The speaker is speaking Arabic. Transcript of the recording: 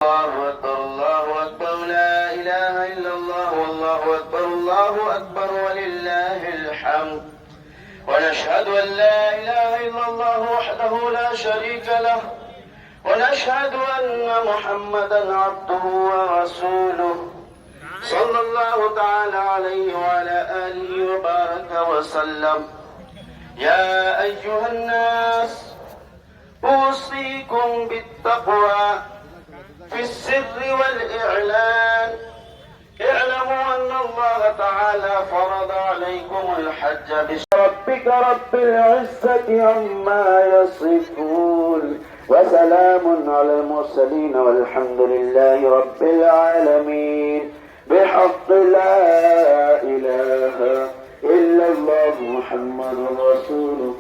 الله أكبر الله أكبر لا إله إلا الله والله أكبر الله أكبر ولله الحمد. ونشهد أن لا إله إلا الله وحده لا شريك له، ونشهد أن محمدا عبده ورسوله صلى الله تعالى عليه وعلى آله وبارك وسلم. يا أيها الناس أوصيكم بالتقوى في السر والإعلان. اعلموا أن الله تعالى فرض عليكم الحج بربك رب العزة عما يصفون وسلام على المرسلين والحمد لله رب العالمين. بحق لا إله إلا الله محمد رسول